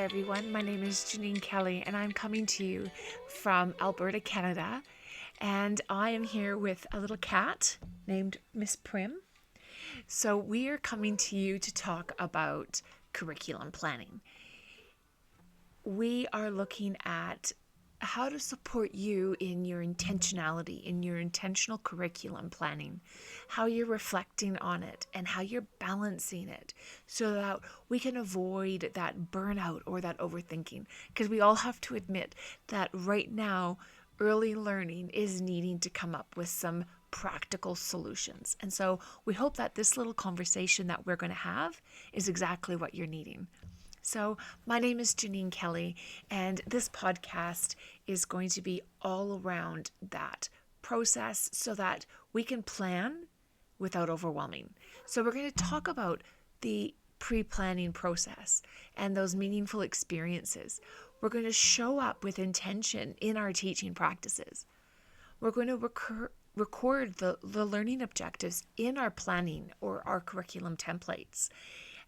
everyone. My name is Janine Kelly, and I'm coming to you from Alberta, Canada. And I am here with a little cat named Miss Prim. So, we are coming to you to talk about curriculum planning. We are looking at how to support you in your intentionality, in your intentional curriculum planning, how you're reflecting on it and how you're balancing it so that we can avoid that burnout or that overthinking. Because we all have to admit that right now, early learning is needing to come up with some practical solutions. And so we hope that this little conversation that we're going to have is exactly what you're needing. So, my name is Janine Kelly, and this podcast is going to be all around that process so that we can plan without overwhelming. So, we're going to talk about the pre-planning process and those meaningful experiences. We're going to show up with intention in our teaching practices. We're going to record the learning objectives in our planning or our curriculum templates.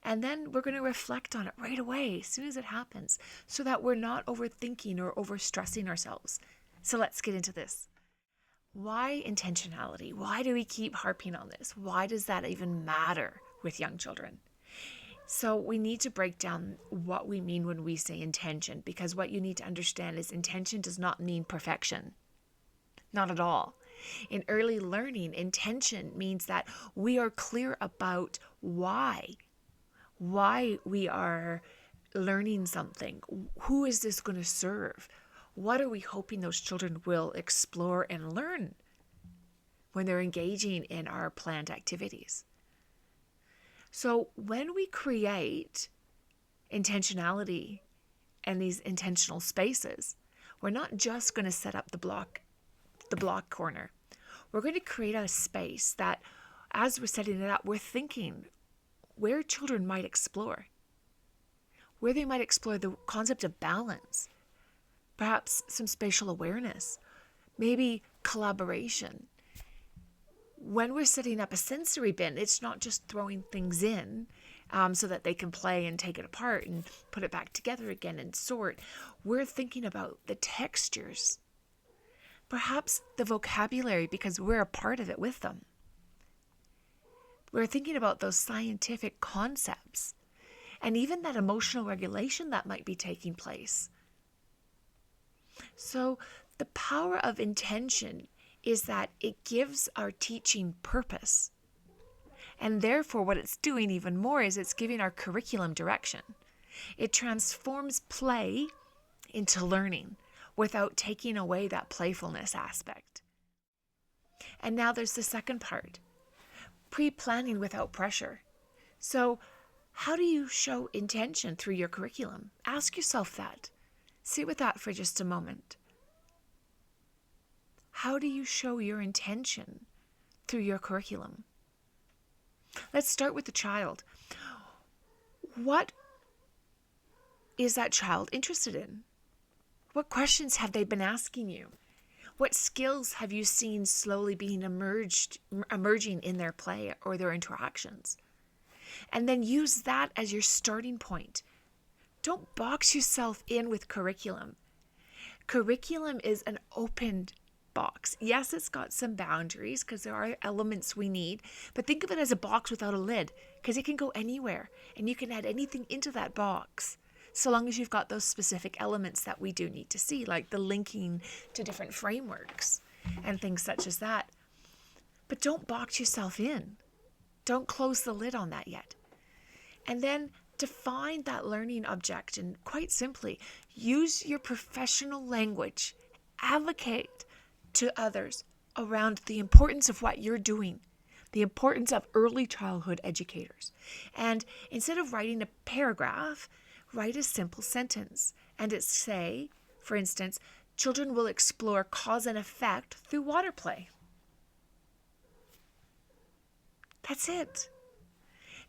And then we're going to reflect on it right away as soon as it happens so that we're not overthinking or overstressing ourselves. So let's get into this. Why intentionality? Why do we keep harping on this? Why does that even matter with young children? So we need to break down what we mean when we say intention, because what you need to understand is intention does not mean perfection. Not at all. In early learning, intention means that we are clear about why we are learning something. Who is this going to serve? What are we hoping those children will explore and learn when they're engaging in our planned activities? So when we create intentionality and these intentional spaces, we're not just going to set up the block corner. We're going to create a space that, as we're setting it up, we're thinking where children might explore, where they might explore the concept of balance, perhaps some spatial awareness, maybe collaboration. When we're setting up a sensory bin, it's not just throwing things in so that they can play and take it apart and put it back together again and sort. We're thinking about the textures, perhaps the vocabulary, because we're a part of it with them. We're thinking about those scientific concepts and even that emotional regulation that might be taking place. So the power of intention is that it gives our teaching purpose. And therefore, what it's doing even more is it's giving our curriculum direction. It transforms play into learning without taking away that playfulness aspect. And now there's the second part. Pre-planning without pressure. So how do you show intention through your curriculum? Ask yourself that. Sit with that for just a moment. How do you show your intention through your curriculum? Let's start with the child. What is that child interested in? What questions have they been asking you? What skills have you seen slowly being emerging in their play or their interactions? And then use that as your starting point. Don't box yourself in with curriculum. Curriculum is an open box. Yes, it's got some boundaries because there are elements we need, but think of it as a box without a lid because it can go anywhere and you can add anything into that box, so long as you've got those specific elements that we do need to see, like the linking to different frameworks and things such as that. But don't box yourself in. Don't close the lid on that yet. And then define that learning object, and quite simply, use your professional language. Advocate to others around the importance of what you're doing, the importance of early childhood educators. And instead of writing a paragraph, write a simple sentence, and it say, for instance, children will explore cause and effect through water play. That's it.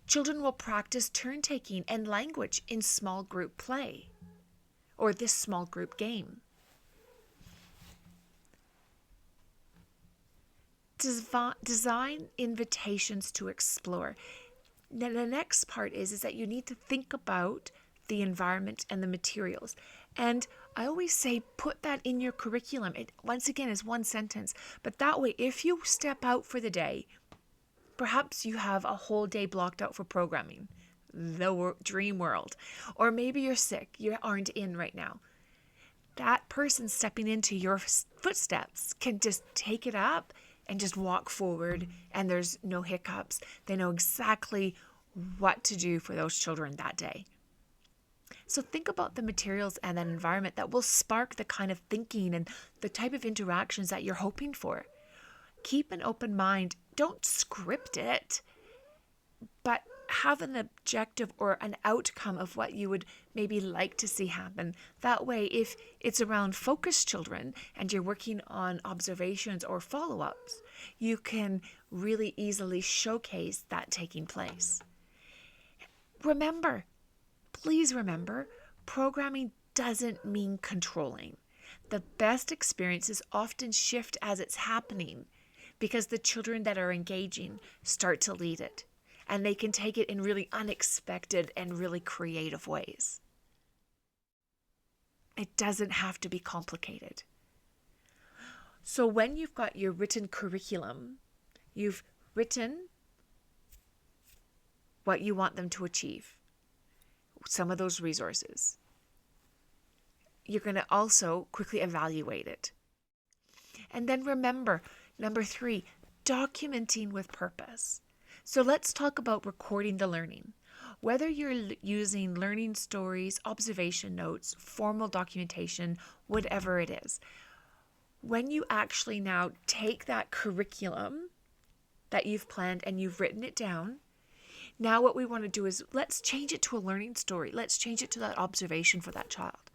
Children will practice turn-taking and language in small group play, or this small group game. Design invitations to explore. Now, the next part is that you need to think about the environment, and the materials. And I always say, put that in your curriculum. It, once again, is one sentence. But that way, if you step out for the day, perhaps you have a whole day blocked out for programming, the dream world. Or maybe you're sick, you aren't in right now. That person stepping into your footsteps can just take it up and just walk forward, and there's no hiccups. They know exactly what to do for those children that day. So think about the materials and that environment that will spark the kind of thinking and the type of interactions that you're hoping for. Keep an open mind. Don't script it, but have an objective or an outcome of what you would maybe like to see happen. That way, if it's around focused children and you're working on observations or follow-ups, you can really easily showcase that taking place. Remember, please remember, programming doesn't mean controlling. The best experiences often shift as it's happening because the children that are engaging start to lead it, and they can take it in really unexpected and really creative ways. It doesn't have to be complicated. So when you've got your written curriculum, you've written what you want them to achieve, some of those resources. You're going to also quickly evaluate it. And then remember, number 3, documenting with purpose. So let's talk about recording the learning. Whether you're using learning stories, observation notes, formal documentation, whatever it is, when you actually now take that curriculum that you've planned and you've written it down, now what we want to do is let's change it to a learning story. Let's change it to that observation for that child.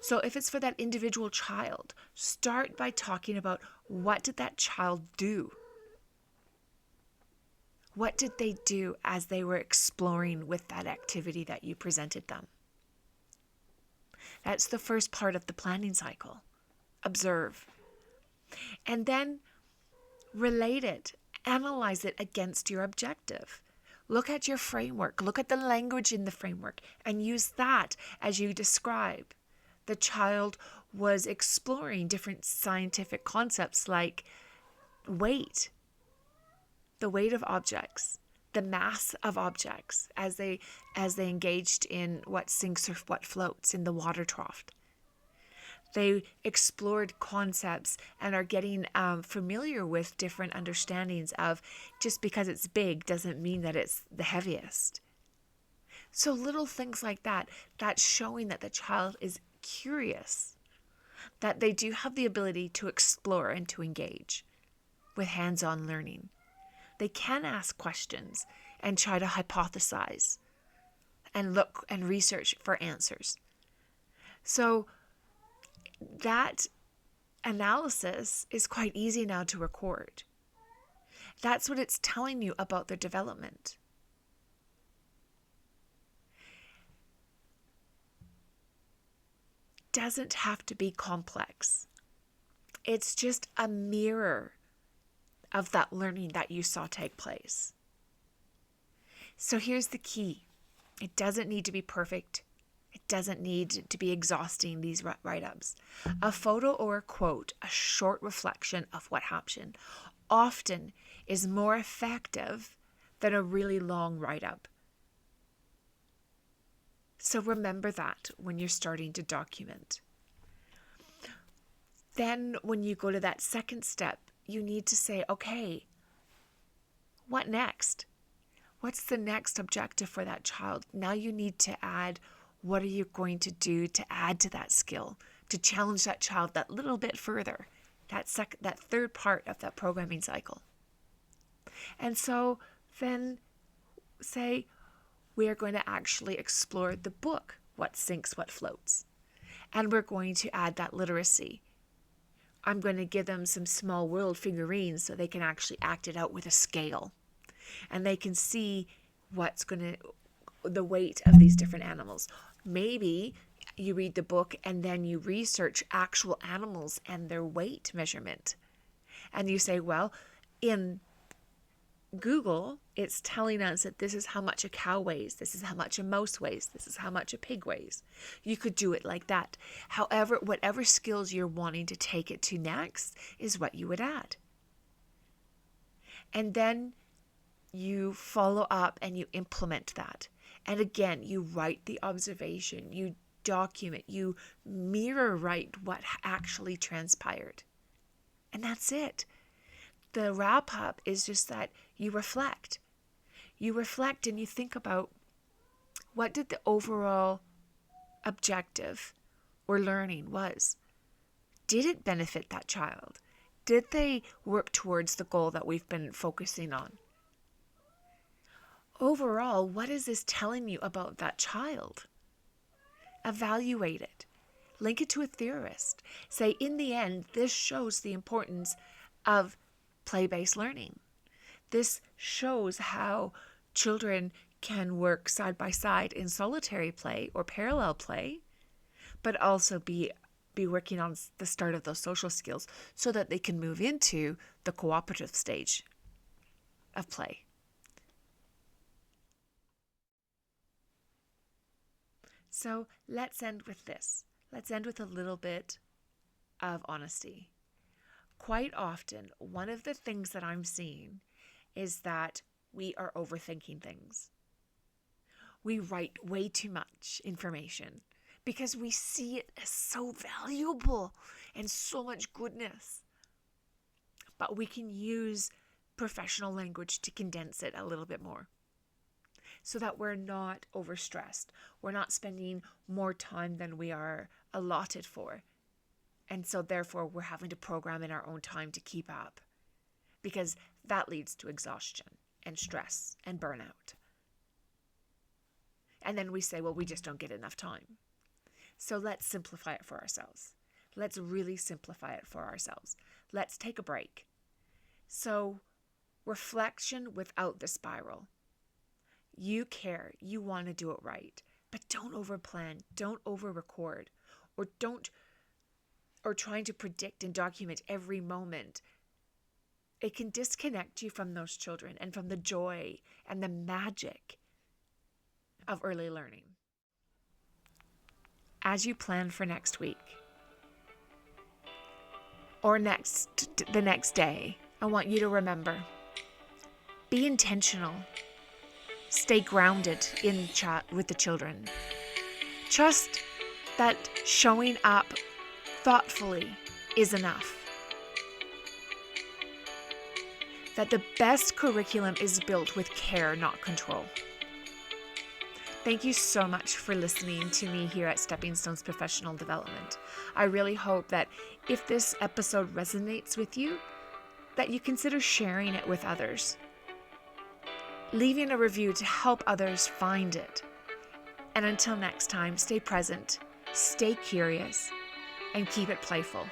So if it's for that individual child, start by talking about what did that child do? What did they do as they were exploring with that activity that you presented them? That's the first part of the planning cycle. Observe. And then relate it. Analyze it against your objective. Look at your framework. Look at the language in the framework and use that as you describe. The child was exploring different scientific concepts like weight, the weight of objects, the mass of objects as they engaged in what sinks or what floats in the water trough. They explored concepts and are getting familiar with different understandings of just because it's big doesn't mean that it's the heaviest. So little things like that, that's showing that the child is curious, that they do have the ability to explore and to engage with hands-on learning. They can ask questions and try to hypothesize and look and research for answers. So that analysis is quite easy now to record. That's what it's telling you about their development. Doesn't have to be complex. It's just a mirror of that learning that you saw take place. So here's the key. It doesn't need to be perfect. It doesn't need to be exhausting, these write-ups. A photo or a quote, a short reflection of what happened, often is more effective than a really long write-up. So remember that when you're starting to document. Then when you go to that second step, you need to say, okay, what next? What's the next objective for that child? Now you need to add, what are you going to do to add to that skill, to challenge that child that little bit further, that third part of that programming cycle. And so then say, we are going to actually explore the book, What Sinks, What Floats. And we're going to add that literacy. I'm going to give them some small world figurines so they can actually act it out with a scale. And they can see the weight of these different animals. Maybe you read the book and then you research actual animals and their weight measurement. And you say, well, in Google, it's telling us that this is how much a cow weighs, this is how much a mouse weighs, this is how much a pig weighs. You could do it like that. However, whatever skills you're wanting to take it to next is what you would add. And then you follow up and you implement that. And again, you write the observation, you document, you mirror write what actually transpired. And that's it. The wrap up is just that you reflect. You reflect and you think about, what did the overall objective or learning was? Did it benefit that child? Did they work towards the goal that we've been focusing on? Overall, what is this telling you about that child? Evaluate it. Link it to a theorist. Say, in the end, this shows the importance of play-based learning. This shows how children can work side by side in solitary play or parallel play, but also be working on the start of those social skills so that they can move into the cooperative stage of play. So let's end with this. Let's end with a little bit of honesty. Quite often, one of the things that I'm seeing is that we are overthinking things. We write way too much information because we see it as so valuable and so much goodness. But we can use professional language to condense it a little bit more, so that we're not overstressed. We're not spending more time than we are allotted for. And so therefore we're having to program in our own time to keep up, because that leads to exhaustion and stress and burnout. And then we say, well, we just don't get enough time. So let's simplify it for ourselves. Let's really simplify it for ourselves. Let's take a break. So reflection without the spiral. You care, you want to do it right, but don't overplan, don't over-record, or trying to predict and document every moment. It can disconnect you from those children and from the joy and the magic of early learning. As you plan for next week or the next day, I want you to remember, be intentional. Stay grounded in chat with the children. Trust that showing up thoughtfully is enough. That the best curriculum is built with care, not control. Thank you so much for listening to me here at Stepping Stones Professional Development. I really hope that if this episode resonates with you, that you consider sharing it with others. Leaving a review to help others find it. And until next time, stay present, stay curious, and keep it playful.